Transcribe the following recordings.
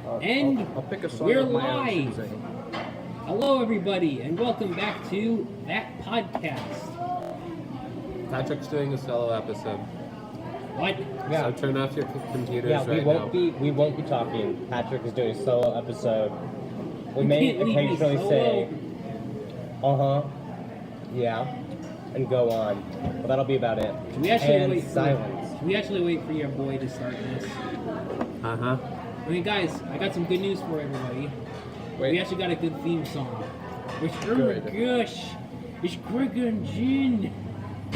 I'll pick a song we're of my own live. choosing. Hello, everybody, and welcome back to that podcast. Patrick's doing a solo episode. What? Yeah. So turn off your computers Yeah, right now. we won't be talking. Patrick is doing a solo episode. We You may can't leave me occasionally solo. say, yeah, and go on. But that'll be about it. Should we actually and wait? silence. Should we actually wait for your boy to start this? Uh-huh. Okay, guys, I got some good news for everybody. Wait. We actually got a good theme song. Which, oh my Good. gosh, it's Qui-Gon Jinn.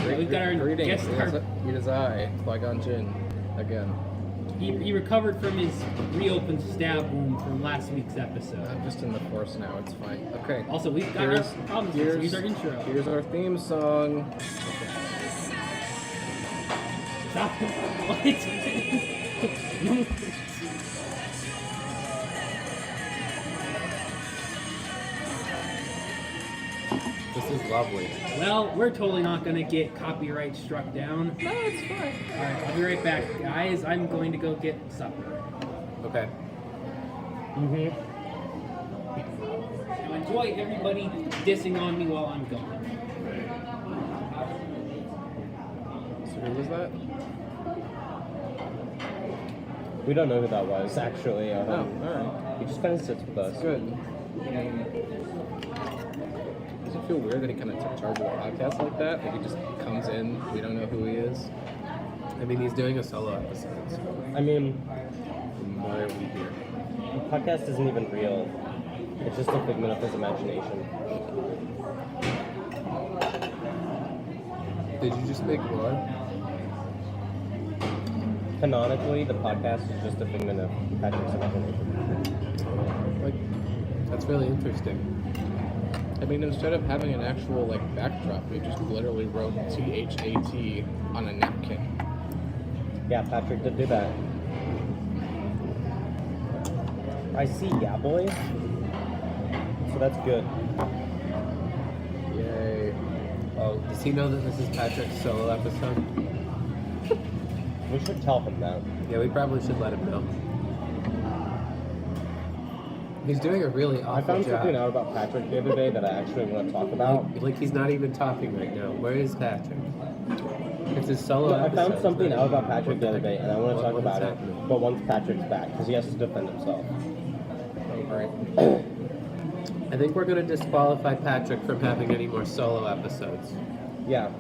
We've got our Greetings, guest star. it is I, Qui-Gon Jinn, again. He recovered from his reopened stab wound from last week's episode. I'm just in the Force now, it's fine. Okay. Also, we've got our problems. Here's our intro. Here's our theme song. Stop. What? No. This is lovely. Well, we're totally not going to get copyright struck down. No, it's fine. Alright, I'll be right back, guys. I'm going to go get supper. Okay. Mm-hmm. Now enjoy everybody dissing on me while I'm gone. So who was that? We don't know who that was, actually. Oh, alright. He just kind of sits with us. Good. Does it feel weird that he kind of took charge of the podcast like that? Like he just comes in, we don't know who he is? I mean, he's doing a solo episode, so I mean, why are we here? the podcast isn't even real. It's just a figment of his imagination. Did you just make war? Canonically, the podcast is just a figment of Patrick's imagination. Like, that's really interesting. I mean, instead of having an actual, like, backdrop, we just literally wrote T.H.A.T on a napkin. Yeah, Patrick did do that. I see, yeah, boy. So that's good. Yay. Oh, does he know that this is Patrick's solo episode? We should tell him that. Yeah, we probably should let him know. He's doing a really awful I found job. something out about Patrick the other day that I actually want to talk about. Like he's not even talking right now. Where is Patrick? It's his solo I episode. found something right? out about Patrick the other day, and I want to talk What is about it. happening? But once Patrick's back, because he has to defend himself. Alright. I think we're going to disqualify Patrick from having any more solo episodes. Yeah.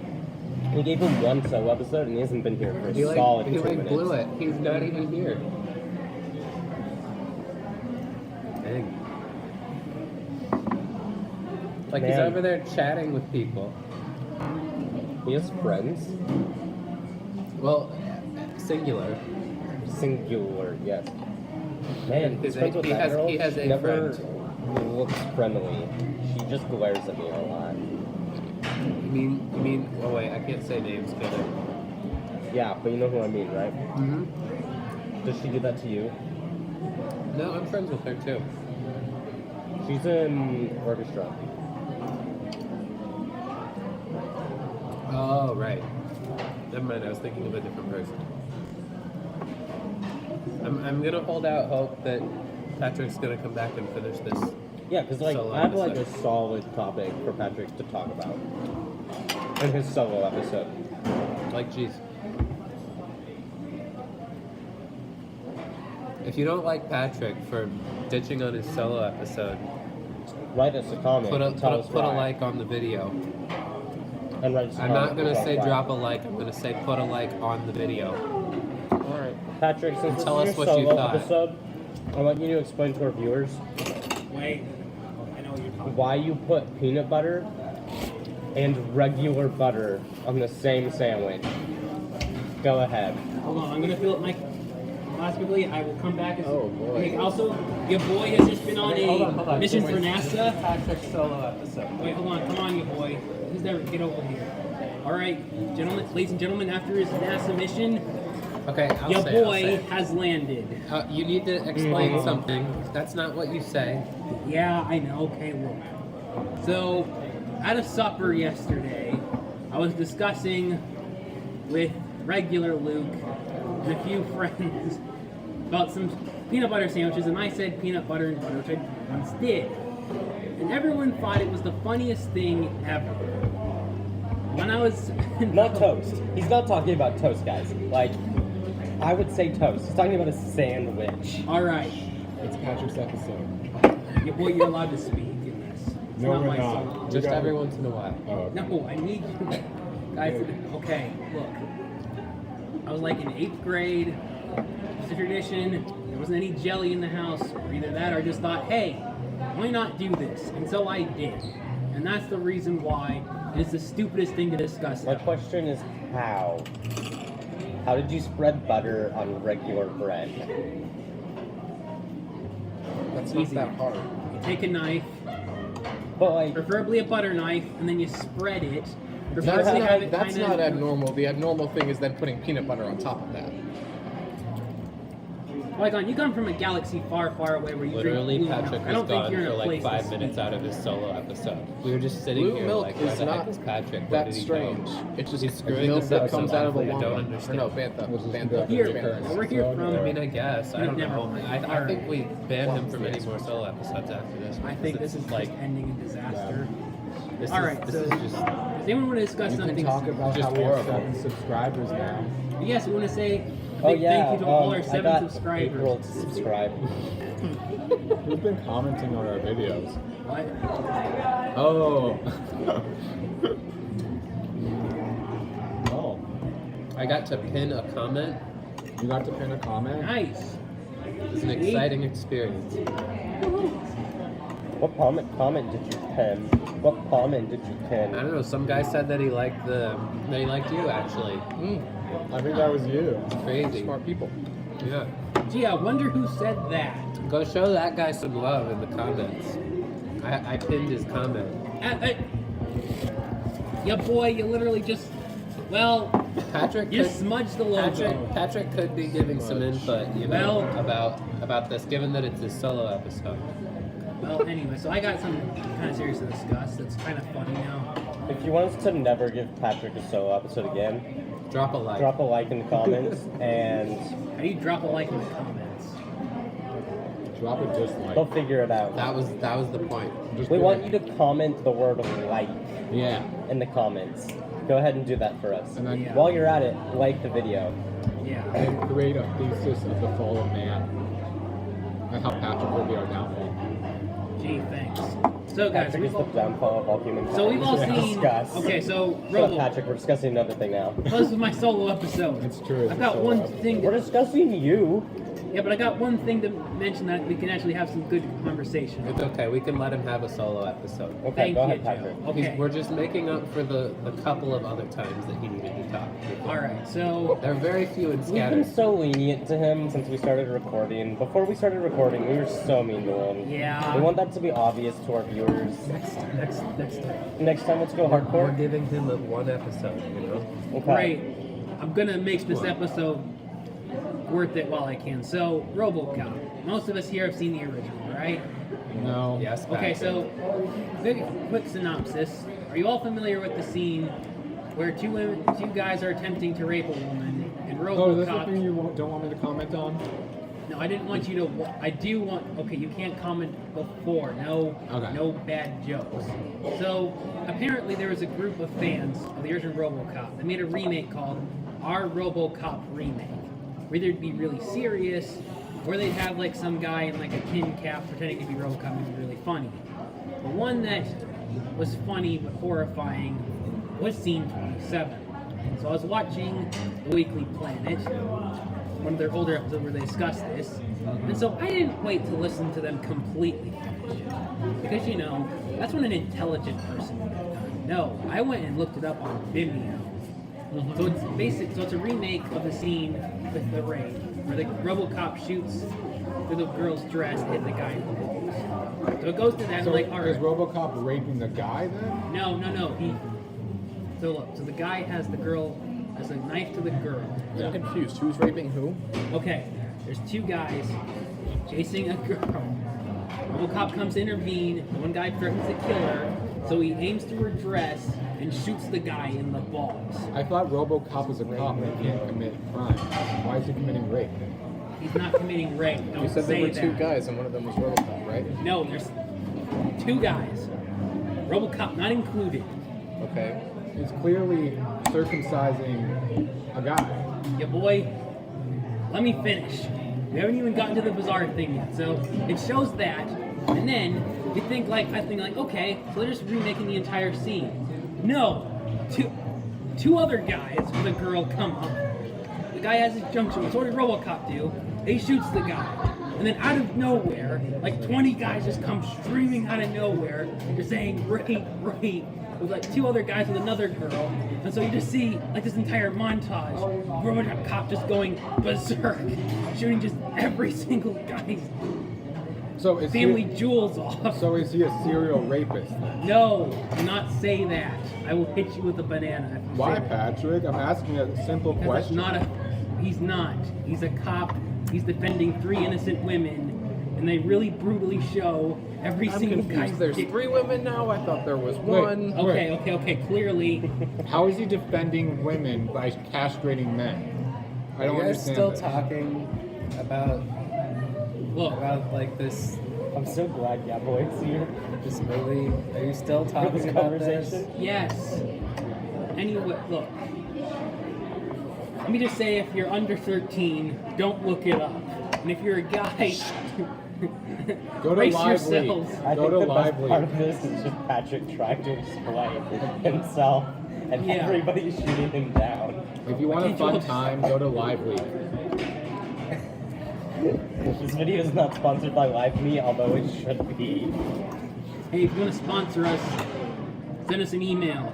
We gave him one solo episode, and he hasn't been here for a He solid 2 like minutes. blew it. He's not even here. Dang. Like he's Man. over there chatting with people. He has friends. Well, singular. Singular, yes. Man, he's friends with he that has- girl. he has She a never friend. looks friendly. She just glares at me a lot. You mean? Oh wait, I can't say names, can I? Yeah, but you know who I mean, right? Mm-hmm. Does she do that to you? No, I'm friends with her too. She's in orchestra. Oh right. Never mind. I was thinking of a different person. I'm gonna hold out hope that Patrick's gonna come back and finish this. Yeah, because like Solo I have like a episode. solid topic for Patrick to talk about in his solo episode. Like, geez. If you don't like Patrick for ditching on his solo episode, Write us a comment. put a and tell us why. like on the video. And write us a I'm comment not gonna and say tell us why. drop a like. I'm gonna say put a like on the video. Alright. Patrick, since this Tell is us your what you solo thought. episode, I want you to explain to our viewers Wait, I know what you're talking why you put peanut butter and regular butter on the same sandwich. Go ahead. about. Hold on, I'm going to fill up my glass quickly. I will come back. Oh, boy. Okay, also, your boy has just been on a mission for NASA. Patrick's solo episode. Wait, hold on. Come on, your boy. He's never get over here. All right, gentlemen, ladies and gentlemen, after his NASA mission, Okay, your I'll boy say. has landed. You need to explain something. That's not what you say. Yeah, I know. Okay, look. So, at a supper yesterday, I was discussing with regular Luke and a few friends about some peanut butter sandwiches, and I said peanut butter and butter, which I once did. And everyone thought it was the funniest thing ever. When I was Not toast. He's not talking about toast, guys. Like, I would say toast. He's talking about a sandwich. All right, It's Patrick's episode. well, you're allowed to speak in this. It's No, we're my not. song. Just every once in a while. Oh, okay. No, I need you guys. Okay, look. I was like in 8th grade. It's a tradition. There wasn't any jelly in the house, or either that, or I just thought, hey, why not do this? And so I did. And that's the reason why it's the stupidest thing to discuss. My question is how? How did you spread butter on regular bread? That's not Easy. that hard. You take a knife, But like, preferably a butter knife, and then you spread it. That's Preferably have not, it that's kinda- not abnormal. The abnormal thing is then putting peanut butter on top of that. Like, you come from a galaxy far, far away where you Literally, drink blue Patrick milk. I was don't think gone you're in for a like place to 5 minutes speak. out of his solo episode. We were just sitting Blue here milk like, is where the not heck is Patrick? Where That did he strange. go? It's just He's screwing milk this that up comes out of a somehow. I don't llama. Or understand. no, bantha. We'll just Bantha. go Here, Bantha. we're here So, from. I mean, I guess. I don't Never know. mind. I think we banned him from any more solo episodes after this. I think because this is it's like ending in disaster. this All is, right, this so is just. does anyone want to discuss You can something? talk about just how we have horrible. 7 subscribers now. Yes, we want to say a oh big yeah, thank you to all our I 7 got subscribers. April to subscribe. Who's been commenting on our videos? What? Oh. Oh. I got to pin a comment. You got to pin a comment? Nice. It was an exciting experience. What comment did you pin? What comment did you I pin? don't know. Some guy said that he liked you actually. I think that was you. It's crazy. Smart people. Yeah. Gee, I wonder who said that. Go show that guy some love in the comments. I pinned his comment. Yeah, boy, you literally just, well, Patrick you could, smudged the logo. Patrick could be giving some input, you know, Well- about this, given that it's his solo episode. Well, anyway, so I got something kind of serious to discuss that's kind of funny now. If you want us to never give Patrick a solo episode again, Drop a like. drop a like in the comments and How do you drop a like in the comments? Drop a dislike. they'll figure it out. That was the point. Just We be want like, you to comment the word like Yeah. in the comments. Go ahead and do that for us. And then Yeah. While you're at it, like the video. Yeah. and create a thesis of the fall of man. And how Patrick will be our downfall. Gee, thanks. So, guys, Patrick we've is the all, downfall of all humankind. so we've all seen. Discuss. Okay, so Shut up, Robo. Patrick. We're discussing another thing now. This is my solo episode. It's true, it's I've a got solo one episode. thing. We're discussing you. Yeah, but I got one thing to mention that we can actually have some good conversation. It's okay. We can let him have a solo episode. Okay, Thank go you, ahead, Joe. Patrick. Okay. We're just making up for the couple of other times that he needed to talk. All right. So They're very few and We've been scattered. so lenient to him since we started recording. Before we started recording, we were so mean to him. yeah. We want that to be obvious to our viewers. Next time. Next time, let's go We're hardcore. giving him one episode, you know? Okay. Great. I'm gonna make this episode worth it while I can. So, RoboCop. Most of us here have seen the original, right? No. Yes. Okay, Patrick. so quick synopsis. Are you all familiar with the scene where two guys are attempting to rape a woman, and Oh, is this the RoboCop? thing you don't want me to comment on? No, I didn't want you to. I do want. Okay, you can't comment before. No. Okay. No bad jokes. So apparently there was a group of fans of the original RoboCop. They made a remake called Our RoboCop Remake. Where they'd be really serious, or they'd have like some guy in like a tin cap pretending to be RoboCop and it'd be really funny. The one that was funny but horrifying was scene 27. So I was watching The Weekly Planet, one of their older episodes where they discussed this, and so I didn't wait to listen to them completely finish it. Because, you know, that's what an intelligent person would have done. No, I went and looked it up on Vimeo. So it's so it's a remake of the scene with the rape, where the RoboCop shoots through the girl's dress and hit the guy in the balls. So it goes to that, So like, all is right. RoboCop raping the guy then? No. So look, so the guy has the girl, has a knife to the girl. I'm confused. Who's raping who? Okay, there's two guys chasing a girl. RoboCop comes to intervene. One guy threatens to kill her, so he aims through her dress and shoots the guy in the balls. I thought RoboCop was a cop and he can't commit crime. Why is he committing rape? He's not committing rape. Don't You said say there were that. two guys and one of them was RoboCop, right? No, there's 2 guys. RoboCop not included. Okay. He's clearly circumcising a guy. Yeah, boy. Let me finish. We haven't even gotten to the bizarre thing yet. So it shows that, and then I think like, okay, so they're just remaking the entire scene. No, two other guys with a girl come up. The guy has his junction. So what did RoboCop do? He shoots the guy. And then out of nowhere, like 20 guys just come streaming out of nowhere, just saying rape, rape, with like 2 other guys with another girl. And so you just see like this entire montage, RoboCop just going berserk, shooting just every single guy's So is family he, jewels off. So is he a serial rapist then? No, do not say that. I will hit you with a banana. if you Why, say that. Patrick? I'm asking a simple Because that's question. not a. He's not. He's a cop. He's defending 3 innocent women, and they really brutally show every I'm single confused. guy's There's dick. 3 women now. I thought there was Wait. one. Okay. Clearly, How is he defending women by castrating men? I don't Are you guys understand still this. talking about look. like this I'm so glad Yeah Boy's here this movie? Are you still for talking this about this? conversation. Yes. Anyway, look. Let me just say, if you're under 13, don't look it up. And if you're a guy, Go to brace Lively. yourselves. I Go think to the best Lively. part of this is just Patrick trying to explain himself, and Yeah. everybody's shooting him down. If you want a fun time, go to Lively. This video is not sponsored by LiveMe, although it should be. Hey, if you want to sponsor us, send us an email.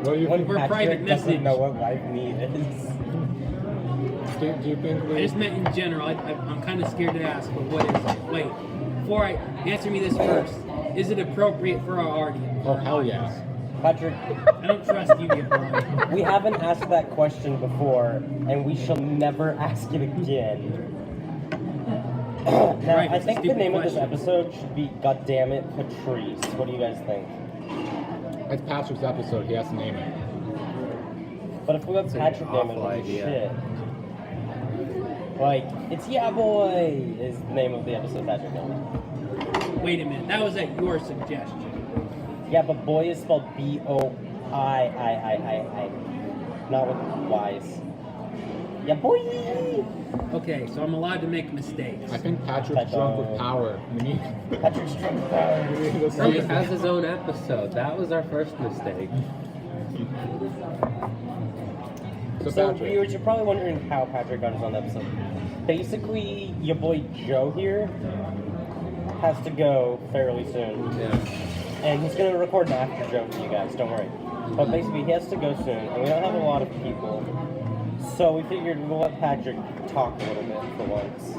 What do you When think? We're Patrick private doesn't message. know what LiveMe is. Do you think I we? just meant in general. I'm kind of scared to ask, but what is it? Wait, before I answer me this first, is it appropriate for our audience? Oh hell yeah! Patrick, I don't trust you, you boy. we haven't asked that question before, and we shall never ask it again. Now, Right, I it's a think the stupid name of this question. episode should be "Goddammit, Patrice." What do you guys think? It's Patrick's episode. He has to name it. But if we let That's an Patrick name it, awful it'll be idea. shit. Like, it's Yeah Boy is the name of the episode Patrick named. Wait a minute, that was at your suggestion. Yeah, but boy is spelled B-O-I-I-I-I-I. Not with Y's. Yeah, boy! Okay, so I'm allowed to make mistakes. I think Patrick's drunk with power. We need. Patrick's drunk power. we need to He see- has his own episode. That was our first mistake. So, Patrick. viewers, you're probably wondering how Patrick got his own episode. Basically, your boy Joe here has to go fairly soon. Yeah. And he's going to record an after joke for you guys, don't worry. But basically, he has to go soon, and we don't have a lot of people. So we figured we'll let Patrick talk a little bit for once.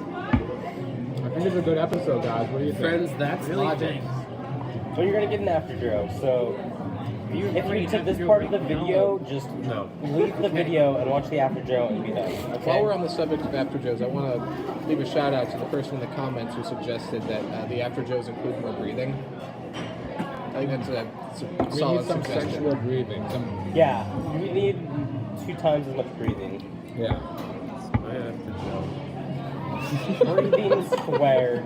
I think it's a good episode, guys. What do you think? Friends, that's Really logic. thanks. So you're going to get an after joke. So if you Wait, took this after part of the joke right now? video, just No. leave the video and watch the after joke and be done. Okay? While we're on the subject of after Joes, I want to leave a shout out to the person in the comments who suggested that the after Joes include more breathing. I think that's a We solid need some suggestion. sexual breathing. Some, Yeah, you need 2 times as much breathing. yeah. I have to know. Breathing squared.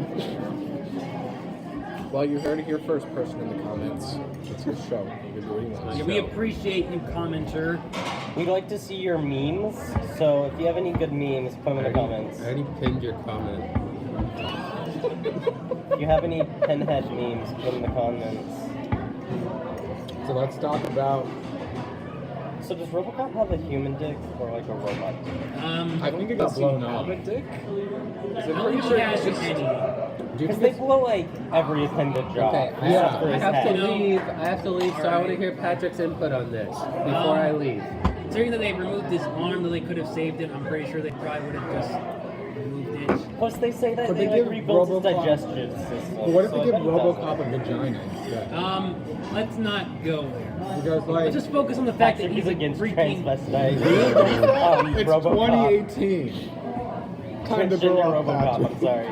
Well, you heard it here first, person in the comments. It's his show. He can do what he wants. Yeah, we appreciate you, commenter. We'd like to see your memes, so if you have any good memes, put them in the comments. I already pinned your comment. If you have any pinhead memes, put them in the comments. So let's talk about. So does RoboCop have a human dick or like a robot dick? I think it got blown up. a dick? Is I it don't pretty think sure he has it's just... any. Do you Because think they it's, blow like every appendage off. Okay, except for I his have to head. leave. I have to leave, so I want to hear Patrick's input on this before I leave. Considering that they removed his arm, that they could have saved it, I'm pretty sure they probably would have just removed it. Plus they say that But they they like give rebuilt his RoboCop- digestive system. But what if so they I give bet it doesn't. RoboCop a vagina instead? Let's not go there. Because like Let's just focus on the fact Patrick that is he's a against freaking... transvestite. it's RoboCop. 2018. Time to Transgender grow up, RoboCop, I'm Patrick. sorry.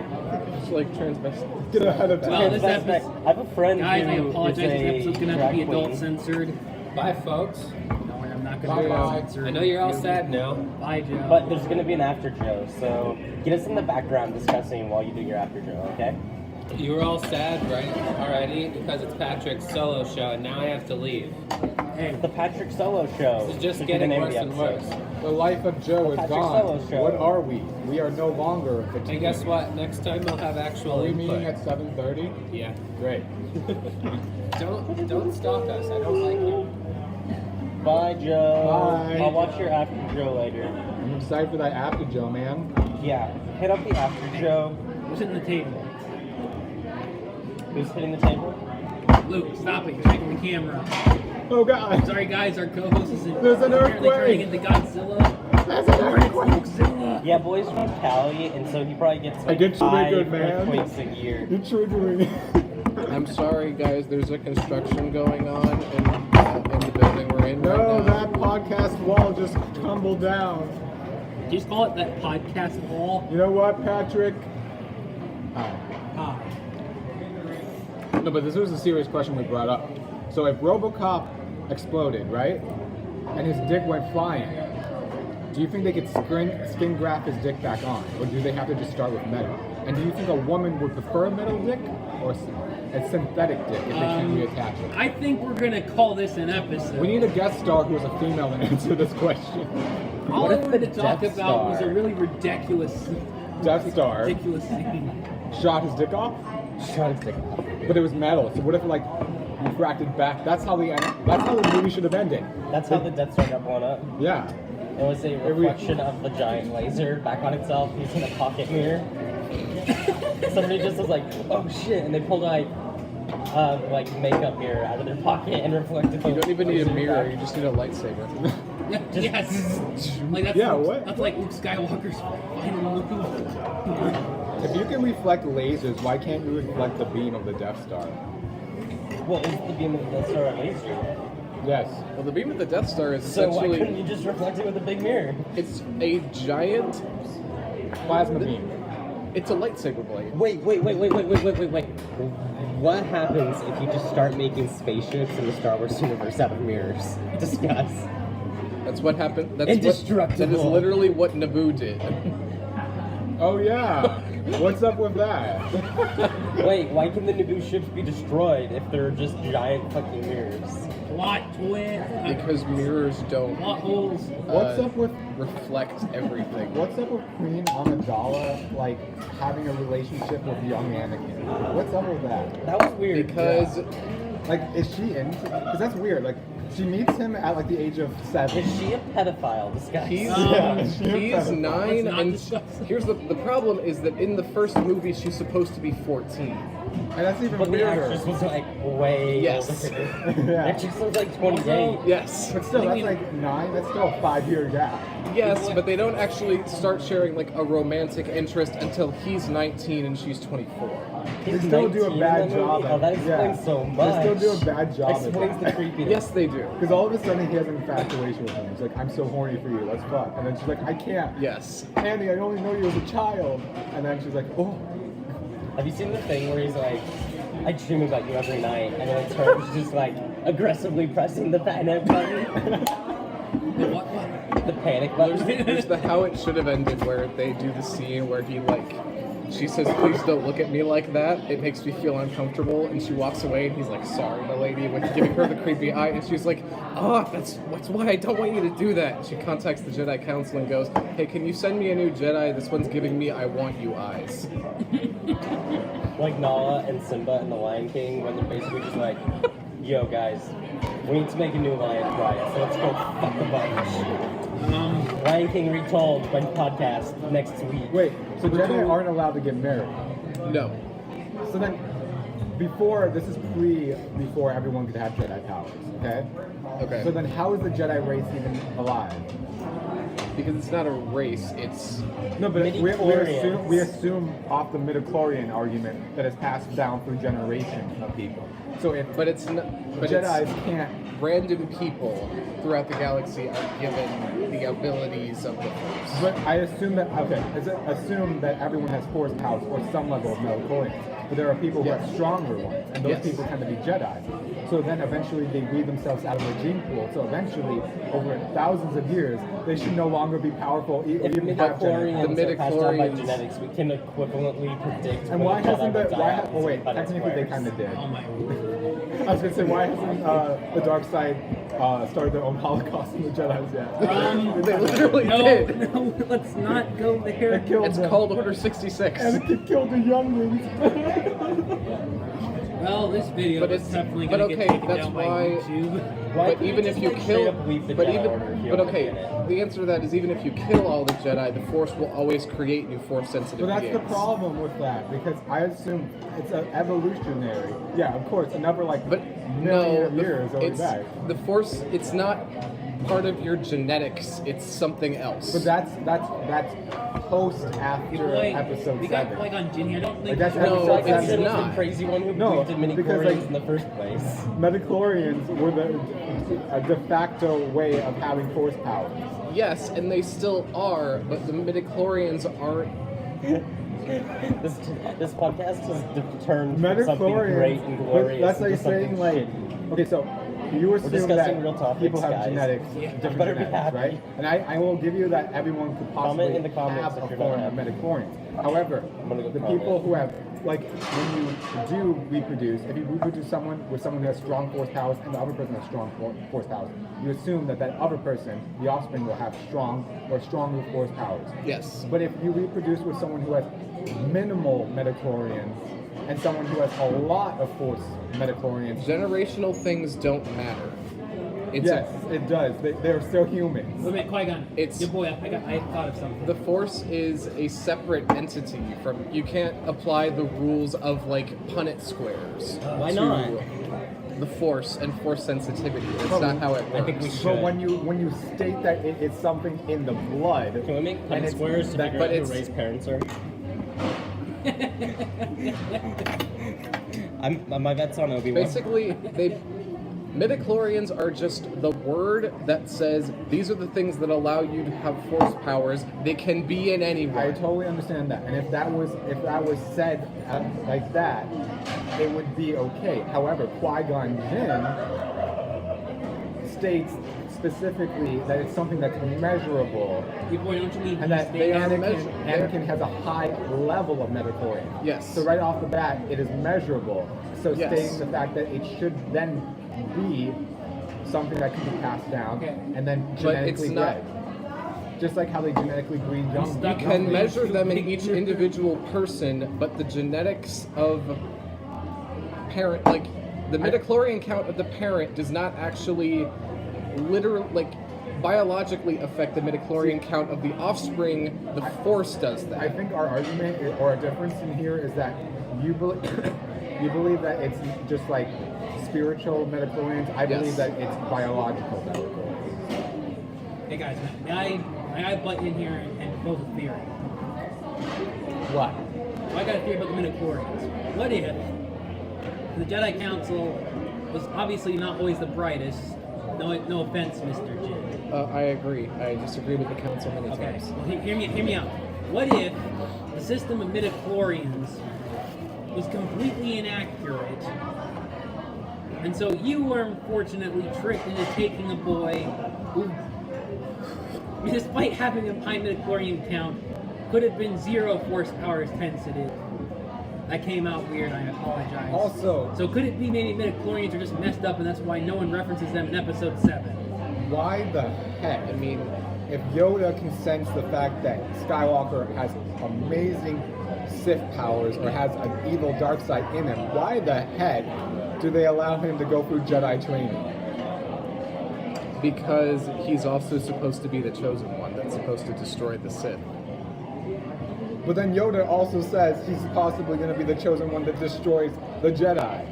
It's like transvestite. Get ahead of Well, time. this Transvestite. episode- I have a friend Guys, I who apologize. is This a episode's going to have to drag be adult queen. censored. Bye, folks. No, I'm not not Bye, gonna be bye. censored. I know you're all sad now. Bye, Joe. But there's gonna be an after Joe, so get us in the background discussing while you do your after Joe, okay? You were all sad, right? Already? Because it's Patrick's solo show and now I have to leave. Hey, The Patrick Solo Show. It's just should be getting the name of worse the and episode. worse. The life of Joe is Patrick gone. Sello show. What are we? We are no longer a And team. guess what? Next time I'll have actual Are we input. meeting at 7:30? Yeah. Great. Don't stalk us. I don't like you. Bye, Joe. Bye. I'll watch your after Joe later. I'm excited for that after Joe, man. Yeah, hit up the after Joe. who's hitting the table? Who's hitting the table? Luke, stop it. You're shaking the camera. Oh God! Sorry, guys. Our co-host is There's an apparently turning earthquake! into Godzilla. That's an earthquake! Godzilla. Yeah, boys from Cali, and so he probably gets I like get 5 triggered, man. earthquakes a year. You're triggering. I'm sorry, guys. There's a construction going on in the building we're in right No, now. that podcast wall just tumbled down. Do you just call it that podcast wall? You know what, Patrick? Ah. No, but this was a serious question we brought up. So if RoboCop exploded, right, and his dick went flying, do you think they could skin graft his dick back on, or do they have to just start with metal? And do you think a woman would prefer a metal dick or a synthetic dick if they can't reattach it? I think we're gonna call this an episode. We need a guest star who is a female to answer this question. All What I if wanted the to talk Death about was a Star- really ridiculous scene. Shot his dick off, Shut his dick off. but it was metal. So what if it like refracted back? That's how the movie should have ended. That's how the Death Star got blown up. Yeah. It was a reflection of the giant laser back on itself using a pocket mirror. Somebody just was like, oh shit, and they pulled like makeup mirror out of their pocket and reflected the You don't even need a laser mirror. back. You just need a lightsaber. Yes. Like that's Yeah, Luke, what? That's like Luke Skywalker's final move. If you can reflect lasers, why can't you reflect the beam of the Death Star? Well, is the beam of the Death Star a laser? Yes. Well, the beam of the Death Star is So why couldn't essentially you just reflect it with a big mirror? it's a giant. Plasma beam. It's a lightsaber blade. Wait. What happens if you just start making spaceships in the Star Wars universe out of mirrors? Discuss. That's what happened. That Indestructible. is literally what Naboo did. Oh yeah. What's up with that? Wait, why can the Naboo ships be destroyed if they're just giant fucking mirrors? Plot twist. Because mirrors don't Plot holes. What's up with reflect everything. What's up with Queen Amidala like having a relationship with young Anakin? What's up with that? That was weird. Because Like, is she into? Because that's weird. Like, she meets him at like the age of 7. Is she a pedophile? This guy. he's Yeah, she is he's pedophile. 9, Let's not and discuss it. here's the problem is that in the first movie she's supposed to be 14. And that's even But the weirder. actress was like way Yes. older. Yeah. The actress was like 28. Yes. But still, I that's mean- like 9. That's still a 5-year gap. Yes, but they don't actually start sharing like a romantic interest until he's 19 and she's 24. They still do a 19 bad in the job. movie? Oh, that explains yeah. so much. They still do a bad job. Explains the creepiness. Yes, they do. Because all of a sudden he has an infatuation with him. He's like, I'm so horny for you. Let's fuck. And then she's like, I can't. Yes. Andy, I only know you as a child. And then she's like, oh. Have you seen the thing where he's like, I dream about you every night, and then it's her just like aggressively pressing the panic button? What? The panic There's, button. there's the how it should have ended where they do the scene where he like she says please don't look at me like that, it makes me feel uncomfortable, and she walks away and he's like sorry the lady with giving her the creepy eye, and she's like that's why I don't want you to do that. She contacts the Jedi Council and goes, hey, can you send me a new Jedi? This one's giving me I want you eyes. Like Nala and Simba in The Lion King, when they're basically just like, yo guys, we need to make a new Lion Riot, so let's go fuck a bunch. Lion King retold by podcast next week. Wait, so Jedi aren't allowed to get married. No. So then, this is before everyone could have Jedi powers, okay? Okay. So then how is the Jedi race even alive? Because it's not a race, it's No, but Midichlorians. we assume off the midichlorian argument that it's passed down through generations of people. So if But it's not. But Jedi's it's, can't. random people throughout the galaxy are given the abilities of the Force. But I assume that assume that everyone has Force powers or some level of midichlorians. But there are people who have stronger ones, and those Yes. people tend to be Jedi. So then eventually they weed themselves out of their gene pool. So eventually, over thousands of years, they should no longer be powerful. If Even have midichlorians The are passed down by midichlorians- genetics, we can equivalently predict. And when why the Jedi hasn't will the die why? out Oh wait, in Punnett technically they squares. kind of did. Oh my word. I was gonna say, why hasn't the dark side started their own Holocaust in the Jedi's yet? They literally no, did. no, let's not go there. It killed It's them. called Order 66. And it killed the younglings. Well, this video But is it's- definitely but going to get okay, taken that's down by why- YouTube. Why But couldn't even you if just, you like, kill, straight up leave the but Jedi even, Order if you but don't okay, get it? the answer to that is even if you kill all the Jedi, the Force will always create new Force-sensitive But that's the beings. problem with that, because I assume it's an evolutionary. Yeah, of course, another like But million no, of years over it's back. the Force. It's not part of your genetics. It's something else. But that's post after Like, episode we got 7. like on Jin here. I don't think Like, that's No, episode it's 7. It was not. the crazy one who No, believed in because, midichlorians like- in the first place. Midichlorians were a de facto way of having force powers. yes, and they still are, but the midichlorians aren't. This podcast has turned from something great and Midichlorians, but glorious that's like into something saying like, shitty. okay, so you assume discussing that real topics, people have guys. genetics, Yeah. different Better be genetics, happy. right? And I will give you that everyone could possibly Comment in the comments have if a you're form not of happy. midichlorians. However, I'm gonna go the comment. people who have, like, when you do reproduce, if you reproduce someone with someone who has strong force powers and the other person has strong force powers, you assume that that other person, the offspring, will have strong or stronger force powers. Yes. But if you reproduce with someone who has minimal midichlorians and someone who has a lot of force midichlorians, Generational things don't matter. It's yes, it does. They're still humans. Wait a minute, Qui-Gon. It's- Your boy, I thought of something. the Force is a separate entity from. You can't apply the rules of like Punnett squares. Why to not? The Force and Force sensitivity. It's not how it works. I think we But should. when you state that it's something in the blood, Can we make and Punnett it's- squares to that- figure but out who it's- Ray's parents are? My bet's on Obi-Wan. Basically, midichlorians are just the word that says these are the things that allow you to have force powers. They can be in I anyone. totally understand that. And if that was said like that, it would be okay. However, Qui-Gon Jinn states specifically that it's something that's measurable, Your boy, don't you mean and that They are Anakin has a high level of midichlorian. Yes. So right off the bat, it is measurable. So Yes. stating the fact that it should then be something that can be passed down Okay. and then But it's genetically not- bred. Just like how they genetically breed young. stuck You Don't can be measure too them in big. each individual person, but the genetics of parent, like the midichlorian count of the parent, does not actually literally, like, biologically affect the midichlorian count of the offspring. The Force does I that. think our argument or a difference in here is that you believe you believe that it's just like spiritual midichlorians. I believe Yes. that it's biological midichlorians. Hey guys, may I butt in here and propose a theory? What? Well, I got a theory about the midichlorians. What if the Jedi Council was obviously not always the brightest? No offense, Mr. Jin. I agree. I disagree with the council many Okay, times. well, hear me out. What if the system of midichlorians was completely inaccurate, and so you were unfortunately tricked into taking a boy who, despite having a high midichlorian count, could have been 0 force powers sensitive? That came out weird, I apologize. Also, So could it be maybe midichlorians are just messed up and that's why no one references them in episode 7? why the heck? I mean, If Yoda can sense the fact that Skywalker has amazing Sith powers or has an evil dark side in him, why the heck do they allow him to go through Jedi training? because he's also supposed to be the chosen one that's supposed to destroy the Sith. But then Yoda also says he's possibly going to be the chosen one that destroys the Jedi.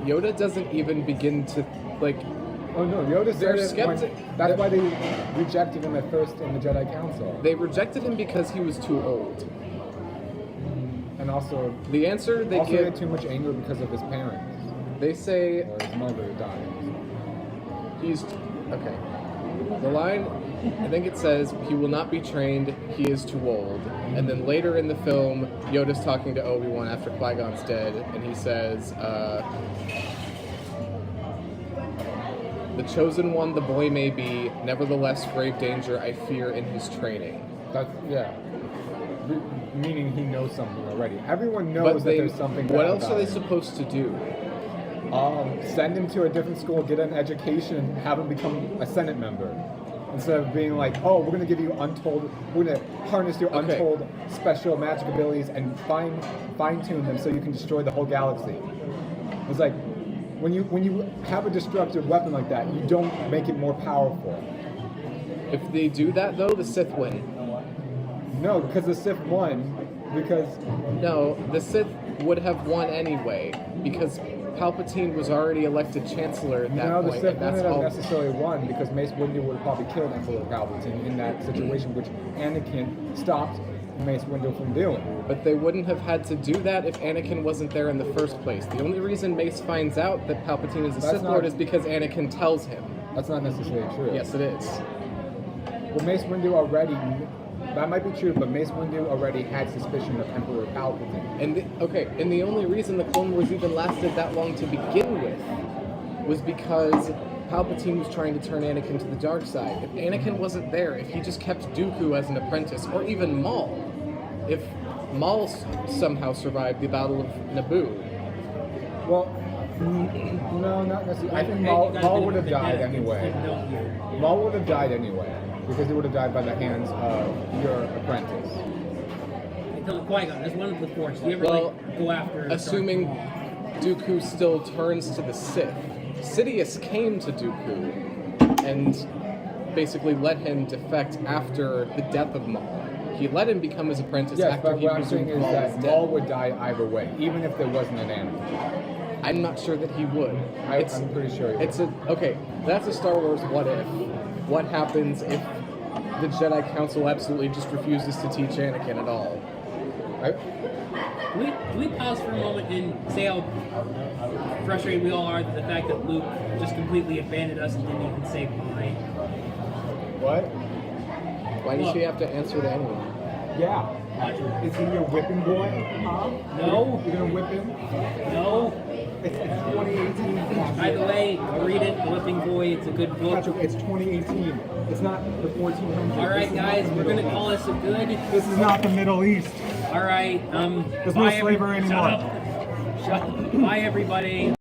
Yoda doesn't even begin to, like, Oh no, Yoda They're said it when- skeptic- that's why they rejected him at first in the Jedi Council. they rejected him because he was too old. And and also The answer they also he had give, too much anger because of his parents they say or his mother dying. he's okay. The line, I think it says, he will not be trained, he is too old. And then later in the film, Yoda's talking to Obi-Wan after Qui-Gon's dead, and he says, the chosen one the boy may be, nevertheless grave danger I fear in his training. That's yeah. Meaning he knows something already. Everyone knows that there's something. What bad else about are they him. supposed to do? Send him to a different school, get an education, have him become a Senate member. Instead of being like, oh, we're gonna give you we're gonna harness your Okay. untold special magic abilities and fine-tune them so you can destroy the whole galaxy. It's like when you have a destructive weapon like that, you don't make it more powerful. If they do that though, the Sith win. No, because the Sith won. Because No, the Sith would have won anyway, because Palpatine was already elected Chancellor at that no, the point, Sith and that's wouldn't have all. necessarily won because Mace Windu would have probably killed Emperor Palpatine in that situation, which Anakin stopped Mace Windu from doing. But they wouldn't have had to do that if Anakin wasn't there in the first place. The only reason Mace finds out that Palpatine is a That's Sith not- Lord is because Anakin tells him. That's not necessarily true. Yes, it is. Well, Mace Windu already. That might be true, but Mace Windu already had suspicion of Emperor Palpatine. And the only reason the Clone Wars even lasted that long to begin with was because Palpatine was trying to turn Anakin to the dark side. If Anakin wasn't there, if he just kept Dooku as an apprentice, or even Maul, if Maul somehow survived the Battle of Naboo, Well, no, not necessarily. I think Hey, Maul you gotta would do have the died death. anyway. It's no here. Maul would have died anyway because he would have died by the hands of your apprentice. Hey, tell Qui-Gon, that's one of the Force. Do you ever Well, go after? assuming Darth Dooku still turns to the Sith. Sidious came to Dooku and basically let him defect after the death of Maul. He let him become his apprentice Yes, after but he what I'm saying presumed is Maul was that dead. Maul would die either way, even if there wasn't an Anakin. I'm not sure that he would. I'm pretty sure he would. Okay, that's a Star Wars what if. What happens if the Jedi Council absolutely just refuses to teach Anakin at all? Can we pause for a moment and say how frustrated we all are with the fact that Luke just completely abandoned us and didn't even say bye? What? Why does she have to answer to anyone? Yeah. Is he your whipping boy? Huh? No. You're gonna whip him? No. It's 2018. By the way, read it, The Whipping Boy. It's a good book. Patrick, it's 2018. It's not the 1400s. All right, This is not guys, the we're Middle gonna call East. this a good. This is not the Middle East. All right. There's no bye, slavery anymore. Shut up. Bye, everybody.